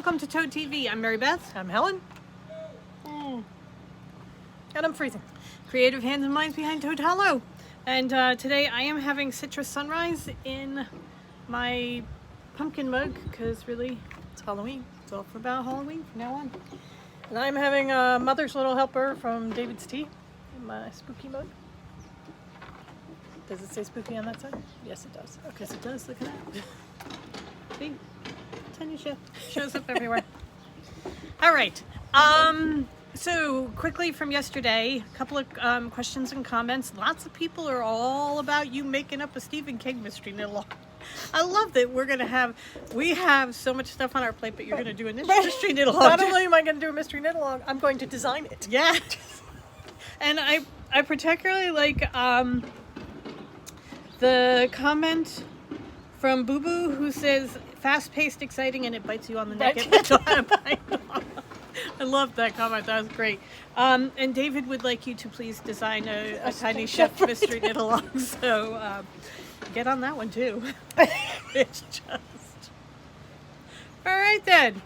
welcome to Toad TV. I'm Mary Beth. I'm Helen. And I'm freezing. Creative hands and minds behind Toad Hollow. And today I am having citrus sunrise in my pumpkin mug because really it's Halloween. It's all about Halloween from now on. And I'm having Mother's Little Helper from David's Tea in my spooky mug. Does it say spooky on that side? Yes, it does. Okay, so it does. Look at that. See? Tiny shift shows up everywhere. All right. So quickly from yesterday, a couple of questions and comments. Lots of people are all about you making up a Stephen King mystery knit-along. I love that we have so much stuff on our plate, but you're going to do a mystery knit-along. Not only am I going to do a mystery knit-along, I'm going to design it. Yeah. And I particularly like the comment from Boo Boo who says, fast-paced, exciting, and it bites you on the neck. I love that comment. That was great. And David would like you to please design a tiny chef mystery knit-along. So get on that one too. It's just all right then.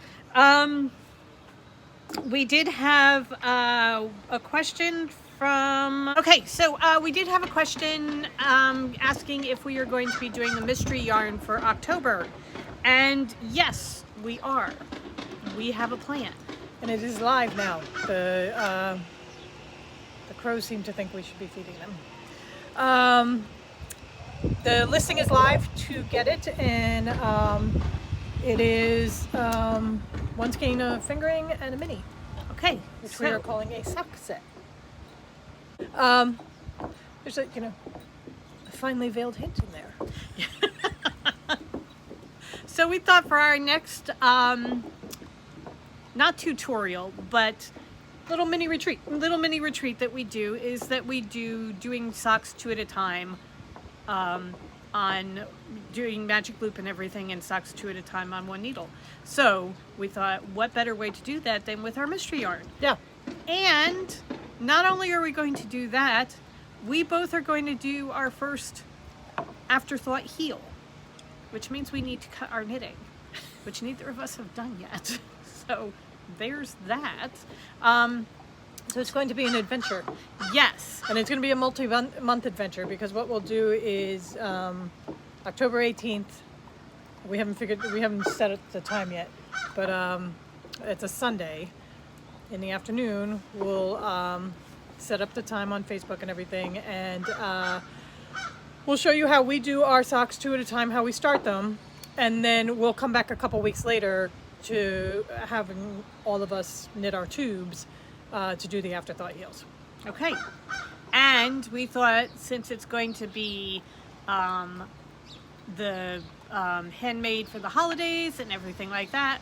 We did have a question from. Okay, so we did have a question asking if we are going to be doing the mystery yarn for October. And yes, we are. We have a plan. And it is live now. The crows seem to think we should be feeding them. The listing is live to get it, and it is one skein of fingering and a mini. Okay, which we are calling a sock set. There's a a finely veiled hint in there. So we thought for our next, not tutorial, but little mini retreat that we do is that we doing socks 2 at a time, on doing magic loop and everything, and socks 2 at a time on one needle. So we thought, what better way to do that than with our mystery yarn? Yeah. And not only are we going to do that, we both are going to do our first afterthought heel, which means we need to cut our knitting, which neither of us have done yet. So there's that. So it's going to be an adventure. Yes. And it's going to be a multi-month adventure, because what we'll do is October 18th, we haven't set up the time yet, but it's a Sunday. In the afternoon, we'll set up the time on Facebook and everything, and we'll show you how we do our socks 2 at a time, how we start them, and then we'll come back a couple weeks later to having all of us knit our tubes to do the afterthought heels. Okay. And we thought, since it's going to be the handmade for the holidays and everything like that,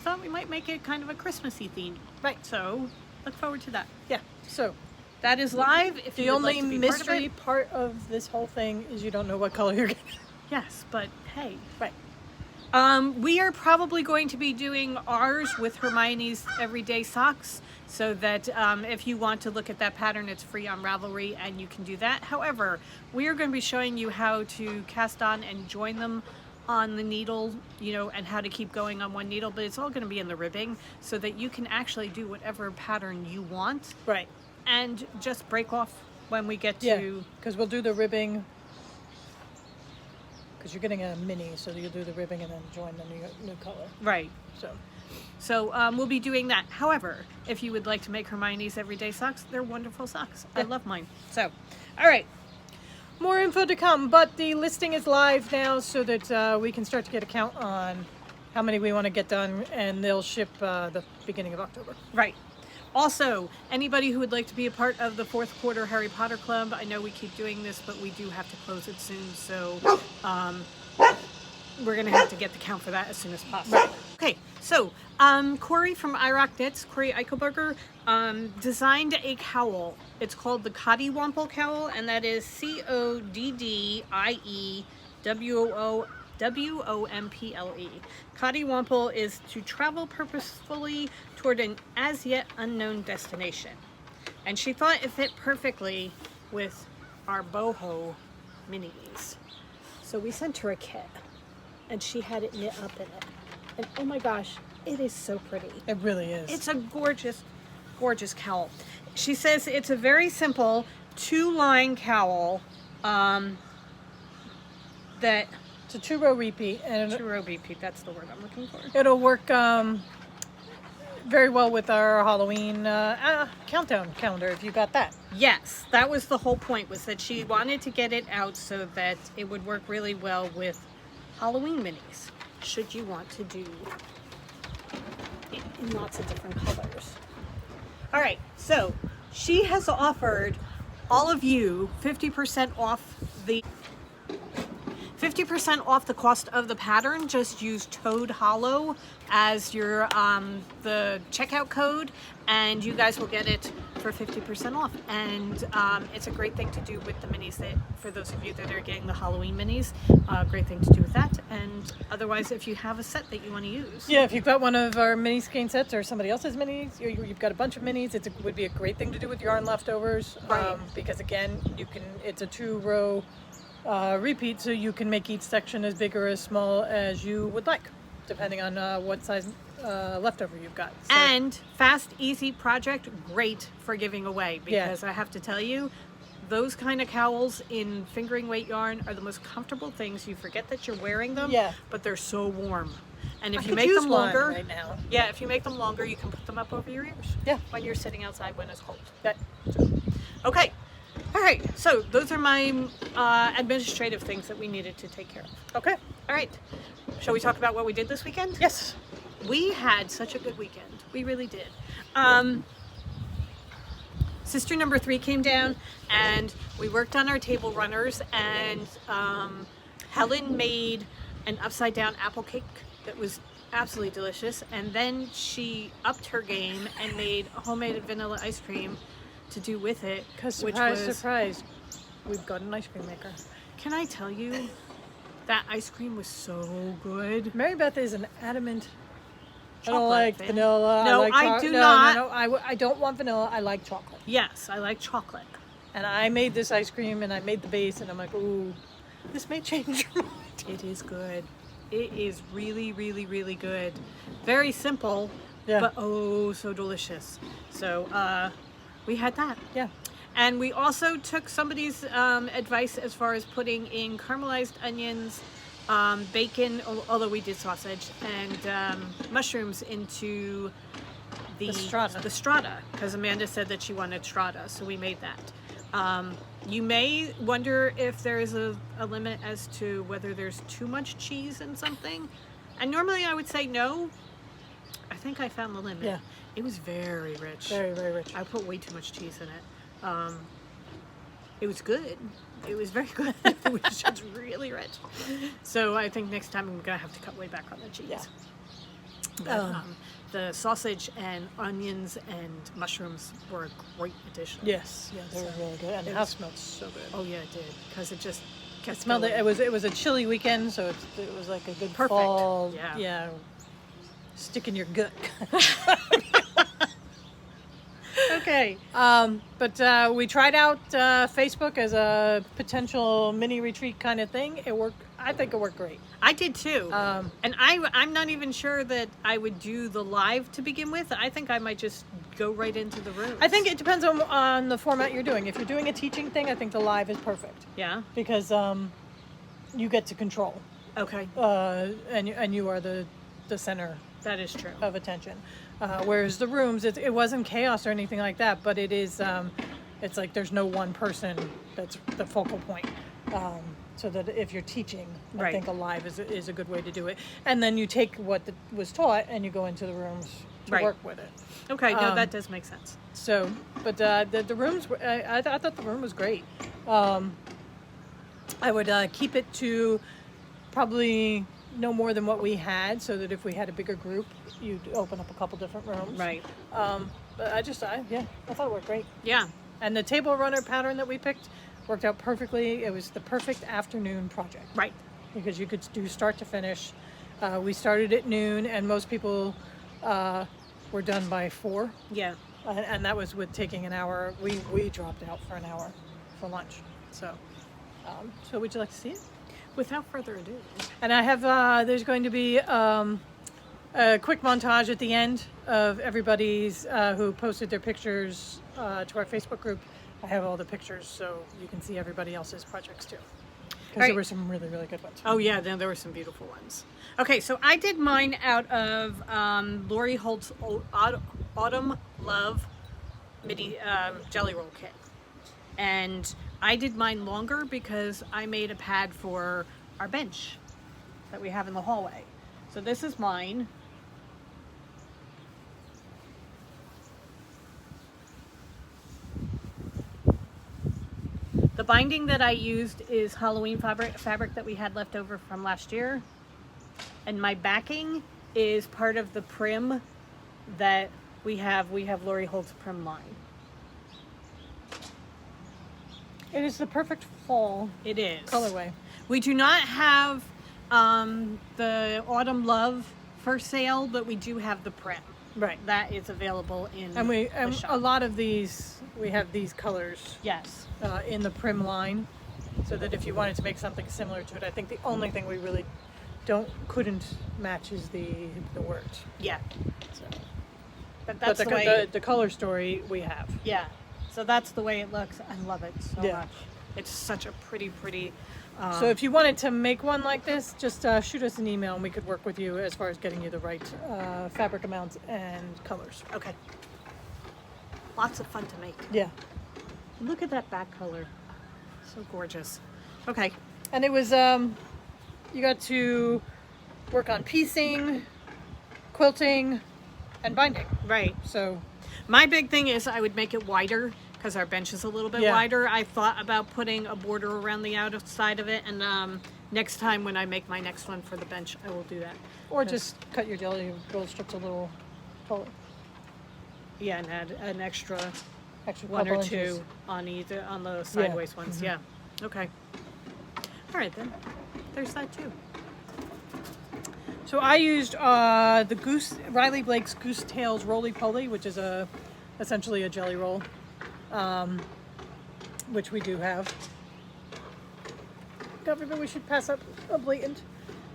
thought we might make it kind of a Christmassy theme. Right. So look forward to that. Yeah. So that is live. If the only mystery part of this whole thing is you don't know what color you're getting. Yes, but hey. Right. We are probably going to be doing ours with Hermione's everyday socks, so that if you want to look at that pattern, it's free on Ravelry and you can do that. However, we are going to be showing you how to cast on and join them on the needle, and how to keep going on one needle, but it's all going to be in the ribbing so that you can actually do whatever pattern you want. Right. And just break off when we get to... Yeah, because we'll do the ribbing, because you're getting a mini, so you'll do the ribbing and then join the new color. Right. So we'll be doing that. However, if you would like to make Hermione's everyday socks, they're wonderful socks. Yeah. I love mine. So, all right. More info to come, but the listing is live now, so that we can start to get a count on how many we want to get done, and they'll ship the beginning of October. Right. Also, anybody who would like to be a part of the 4th quarter Harry Potter Club, I know we keep doing this, but we do have to close it soon, so we're going to have to get the count for that as soon as possible. Right. Okay, so Corey from IROC Knits, Corey Eichelberger, designed a cowl. It's called the Cody Wample cowl, and that is CODDIEWOMPLE. Cody Wample is to travel purposefully toward an as yet unknown destination. And she thought it fit perfectly with our boho minis. So we sent her a kit, and she had it knit up in it. And oh my gosh, it is so pretty. It really is. It's a gorgeous, gorgeous cowl. She says it's a very simple 2-line cowl that... It's a 2-row repeat. And 2-row repeat, that's the word I'm looking for. it'll work very well with our Halloween countdown calendar, if you got that. Yes, that was the whole point, was that she wanted to get it out so that it would work really well with Halloween minis, should you want to do it in lots of different colors. All right, so she has offered all of you 50% off the 50% off the cost of the pattern. Just use Toad Hollow as your the checkout code, and you guys will get it for 50% off. And it's a great thing to do with the minis. That for those of you that are getting the Halloween minis, great thing to do with that. And otherwise, if you have a set that you want to use, Yeah, if you've got one of our mini skein sets or somebody else's minis, you've got a bunch of minis, it would be a great thing to do with yarn leftovers. Right. Because again, it's a 2-row repeat, so you can make each section as big or as small as you would like, depending on what size leftover you've got. So, and fast, easy project, great for giving away, because I have to tell you, those kind of cowls in fingering weight yarn are the most comfortable things. You forget that you're wearing them, but they're so warm. And if you make them longer, right now. if you make them longer, you can put them up over your ears. When you're sitting outside when it's cold. Okay. All right. So those are my administrative things that we needed to take care of. Okay. All right. Shall we talk about what we did this weekend? Yes. We had such a good weekend. We really did. Sister number 3 came down and we worked on our table runners, and Helen made an upside down apple cake that was absolutely delicious, and then she upped her game and made a homemade vanilla ice cream to do with it. Because surprise, we've got an ice cream maker. Can I tell you, that ice cream was so good. Mary Beth is an adamant. I Chocolate don't like fan. vanilla. No, I do not. No, I don't want vanilla. I like chocolate. Yes, I like chocolate. And I made this ice cream, and I made the base, and I'm like, ooh, this may change your mind. It is good. It is really, really, really good. Very simple, Yeah. but oh, so delicious. So we had that. Yeah. And we also took somebody's advice as far as putting in caramelized onions, bacon, although we did sausage, and mushrooms into the strata, because Amanda said that she wanted strata, so we made that. You may wonder if there is a limit as to whether there's too much cheese in something. And normally I would say no. I think I found the limit. Yeah. It was very rich. Very, very rich. I put way too much cheese in it. It was good. It was very good. It was just really rich. So I think next time I'm gonna have to cut way back on the cheese. Yeah. But, the sausage and onions and mushrooms were a great addition. Yes, they were really good. And the house smelled so good. Oh yeah, it did, because it just kept Smelled it. going. It was a chilly weekend, so it was like a good Perfect. fall. Yeah. Stick in your gut. Okay. But we tried out Facebook as a potential mini retreat kind of thing. It worked. I think it worked great. I did too. And I'm not even sure that I would do the live to begin with. I think I might just go right into the room. I think it depends on the format you're doing. If you're doing a teaching thing, I think the live is perfect. Yeah. Because you get to control. Okay. And you are the center That is true. of attention. Whereas the rooms, it wasn't chaos or anything like that, but it is, it's like there's no one person that's the focal point. So that if you're teaching, I think a live is a good way to do it. And then you take what was taught and you go into the rooms to work with it. Okay, no, that does make sense. So, but the rooms, I thought the room was great. I would keep it to probably no more than what we had, so that if we had a bigger group, you'd open up a couple different rooms. Right. But I thought it worked great. Yeah. And the table runner pattern that we picked worked out perfectly. It was the perfect afternoon project. Right. Because you could do start to finish. We started at noon, and most people were done by 4. Yeah. And that was with taking an hour. We dropped out for an hour for lunch. So would you like to see it? Without further ado. And I have, there's going to be a a quick montage at the end of everybody's who posted their pictures to our Facebook group. I have all the pictures so you can see everybody else's projects too. Because Right. there were some really, really good ones. Oh yeah, there were some beautiful ones. Okay, so I did mine out of Lori Holt's Autumn Love midi Jellyroll kit. And I did mine longer because I made a pad for our bench that we have in the hallway. So this is mine. The binding that I used is Halloween fabric that we had left over from last year. And my backing is part of the prim that we have. We have Lori Holt's prim line. It is the perfect fall It is. colorway. We do not have the Autumn Love for sale, but we do have the prim. Right. That is available in And the shop. a lot of these, we have these colors Yes. in the prim line, so that if you wanted to make something similar to it, I think the only thing we really couldn't match is the word. Yeah. So. But But that's the way. the color story we have. Yeah. So that's the way it looks. I love it so Yeah. much. It's such a pretty. So if you wanted to make one like this, just shoot us an email and we could work with you as far as getting you the right fabric amounts and colors. Okay. Lots of fun to make. Yeah. Look at that back color. So gorgeous. Okay. And it was, you got to work on piecing, quilting, and binding. Right. So, My big thing is I would make it wider because our bench is a little bit Yeah. wider. I thought about putting a border around the outside of it, and next time when I make my next one for the bench, I will do that. or just cut your jelly roll strips a little taller. Yeah, and add an extra Extra one or couple two inches. on either on the sideways ones. Mm-hmm. Yeah. Okay. All right then. There's that too. So I used the Riley Blake's Goose Tails Roly Poly, which is essentially a jelly roll, which we do have. Government, we should pass up a blatant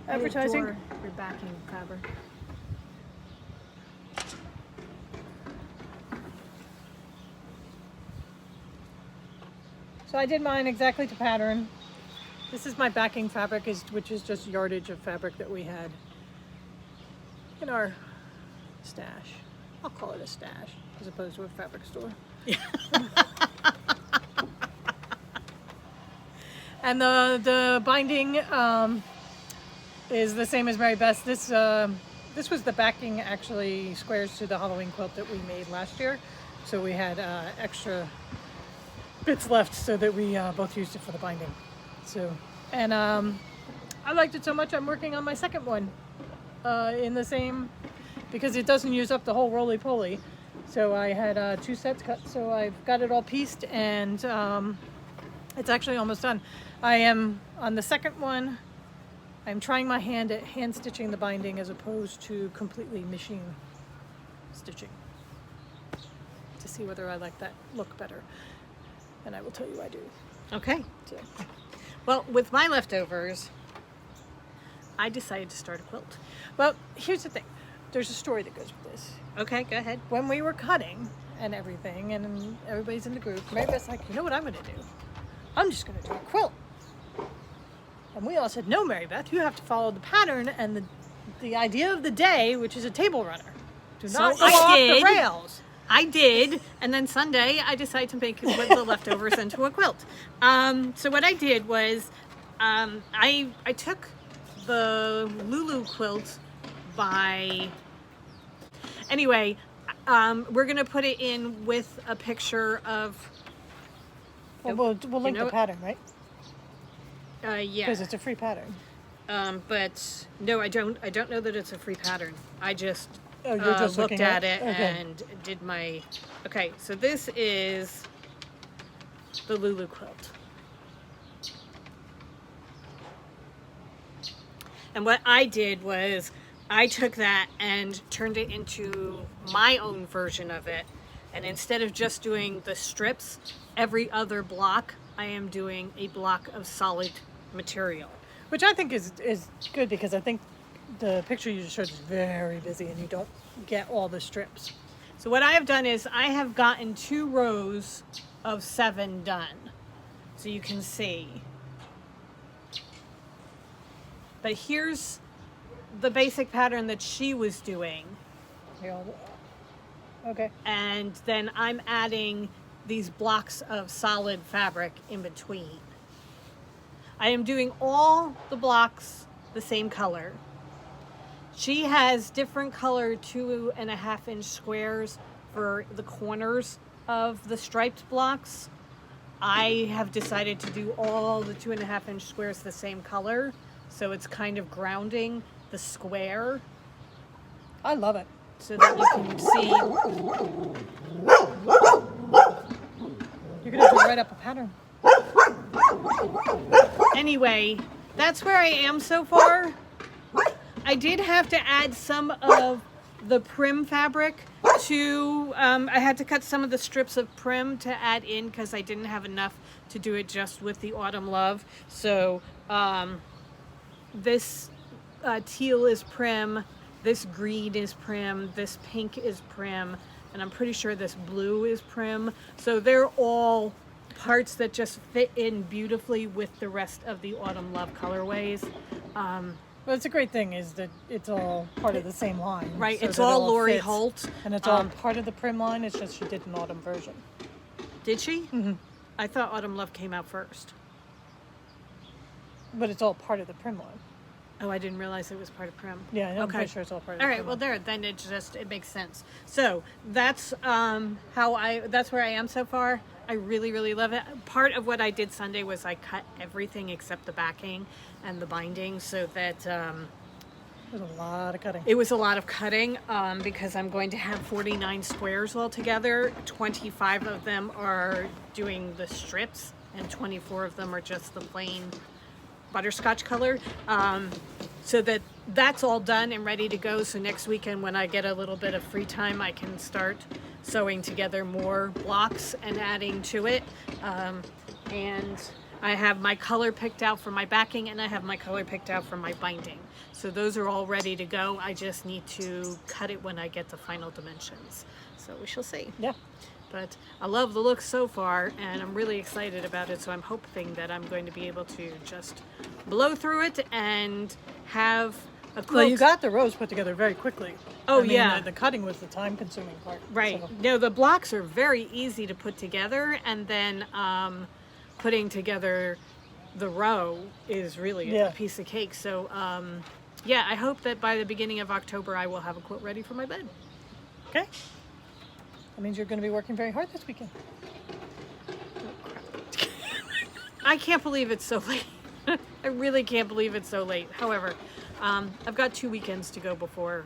advertising. I adore your backing fabric. So I did mine exactly to pattern. This is my backing fabric, which is just yardage of fabric that we had in our stash. I'll call it a stash as opposed to a fabric store. And the binding is the same as Mary Beth's. This was the backing, actually, squares to the Halloween quilt that we made last year. So we had extra bits left so that we both used it for the binding. So, and I liked it so much I'm working on my second one in the same, because it doesn't use up the whole roly-poly. So I had 2 sets cut, so I've got it all pieced, and it's actually almost done. I am on the second one. I'm trying my hand at hand stitching the binding as opposed to completely machine stitching to see whether I like that look better. And I will tell you I do. Okay. So, Well, with my leftovers, I decided to start a quilt. well, here's the thing. There's a story that goes with this. Okay, go ahead. When we were cutting and everything, and everybody's in the group, Mary Beth's like, you know what I'm going to do? I'm just going to do a quilt. And we all said, no, Mary Beth, you have to follow the pattern and the idea of the day, which is a table runner. Do So not go I off did. the rails. I did, and then Sunday I decided to make the leftovers into a quilt. So what I did was I took the Lulu Quilt by... Anyway, we're going to put it in with a picture of... Well, we'll link know the what? pattern, right? Yeah. Because it's a free pattern. But no, I don't know that it's a free pattern. I just, Oh, you're just looked looking at it okay. and did my... Okay, so this is the Lulu Quilt. And what I did was I took that and turned it into my own version of it. And instead of just doing the strips, every other block, I am doing a block of solid material. Which I think is good, because I think the picture you just showed is very busy and you don't get all the strips. So what I have done is I have gotten 2 rows of 7 done. So you can see. But here's the basic pattern that she was doing. Okay. And then I'm adding these blocks of solid fabric in between. I am doing all the blocks the same color. She has different color 2.5-inch squares for the corners of the striped blocks. I have decided to do all the 2.5-inch squares the same color, so it's kind of grounding the square. I love it. So that you can see. You're gonna have to write up a pattern. Anyway, that's where I am so far. I did have to add some of the prim fabric to, I had to cut some of the strips of prim to add in because I didn't have enough to do it just with the Autumn Love. So this teal is prim, this green is prim, this pink is prim, and I'm pretty sure this blue is prim. So they're all parts that just fit in beautifully with the rest of the Autumn Love colorways. Well, it's a great thing is that it's all part of the same line. Right, so it's that it all Lori fits. Holt. And it's all part of the prim line, it's just she did an autumn version. Did she? Mm-hmm. I thought Autumn Love came out first. But it's all part of the prim line. Oh, I didn't realize it was part of prim. Yeah, I'm Okay. pretty sure it's all part of All the right, prim well line. then it makes sense. So that's that's where I am so far. I really love it. Part of what I did Sunday was I cut everything except the backing and the binding so that There's a lot of cutting. it was a lot of cutting because I'm going to have 49 squares altogether. 25 of them are doing the strips and 24 of them are just the plain butterscotch color. So that's all done and ready to go. So next weekend when I get a little bit of free time, I can start sewing together more blocks and adding to it. And I have my color picked out for my backing and I have my color picked out for my binding. So those are all ready to go. I just need to cut it when I get the final dimensions. So we shall see. Yeah. But I love the look so far and I'm really excited about it. So I'm hoping that I'm going to be able to just blow through it and have a quilt. Well, you got the rows put together very quickly. Oh, I mean, yeah. The cutting was the time consuming part. Right. So. No, the blocks are very easy to put together and then putting together the row is really a piece of cake. So yeah, I hope that by the beginning of October I will have a quilt ready for my bed. Okay. That means you're going to be working very hard this weekend. I can't believe it's so late. I really can't believe it's so late. However, I've got 2 weekends to go before,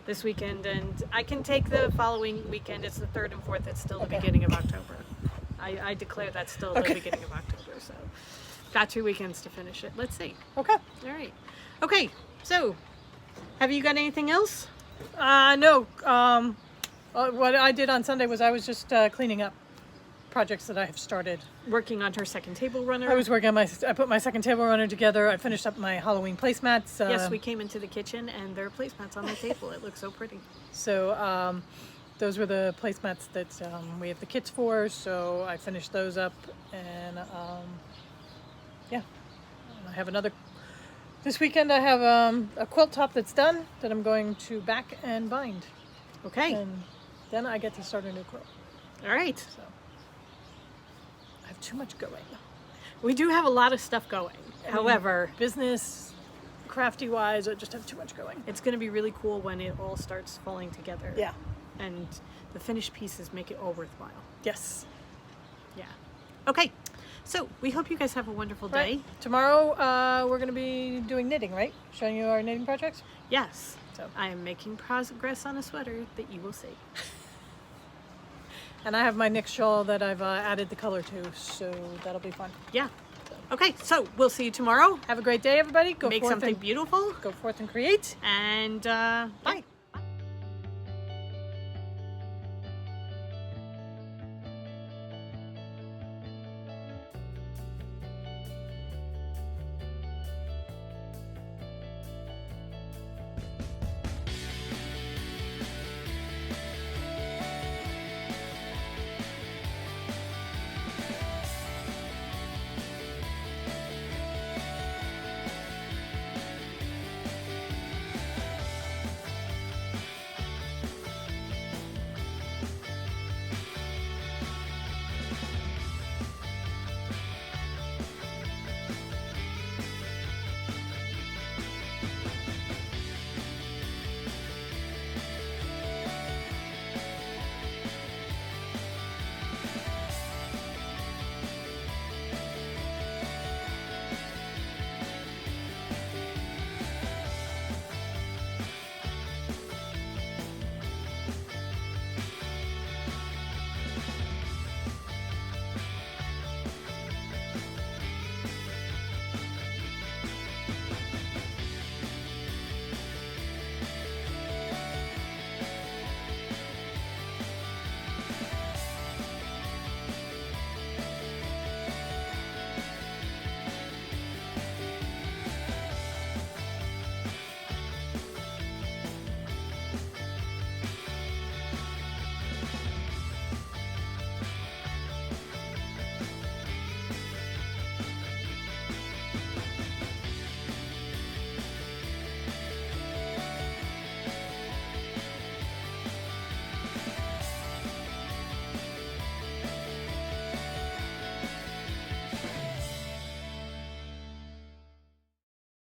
this weekend, and I can take the following weekend. It's the 3rd and 4th. It's still the beginning of October. I declare that's still the beginning of October. So, got 2 weekends to finish it. Let's see. Okay. All right. Okay. So, have you got anything else? No. What I did on Sunday was I was just cleaning up projects that I have started. Working on her second table runner. I was working on I put my second table runner together. I finished up my Halloween placemats. Yes, we came into the kitchen and there are placemats on the table. It looks so pretty. So those were the placemats that we have the kits for. So I finished those up and yeah, I have another. This weekend I have a quilt top that's done that I'm going to back and bind. Okay. And then I get to start a new quilt. All right. So I have too much going. We do have a lot of stuff going. However, business, crafty wise, I just have too much going. it's going to be really cool when it all starts falling together. Yeah. And the finished pieces make it all worthwhile. Yes. Yeah. Okay. So we hope you guys have a wonderful day. Right. Tomorrow we're going to be doing knitting, right? Showing you our knitting projects. Yes. So I am making progress on a sweater that you will see. and I have my Nick shawl that I've added the color to, so that'll be fun. Yeah. Okay. So we'll see you tomorrow. Have a great day, everybody. Go Make forth something and, beautiful. Go forth and create. And bye.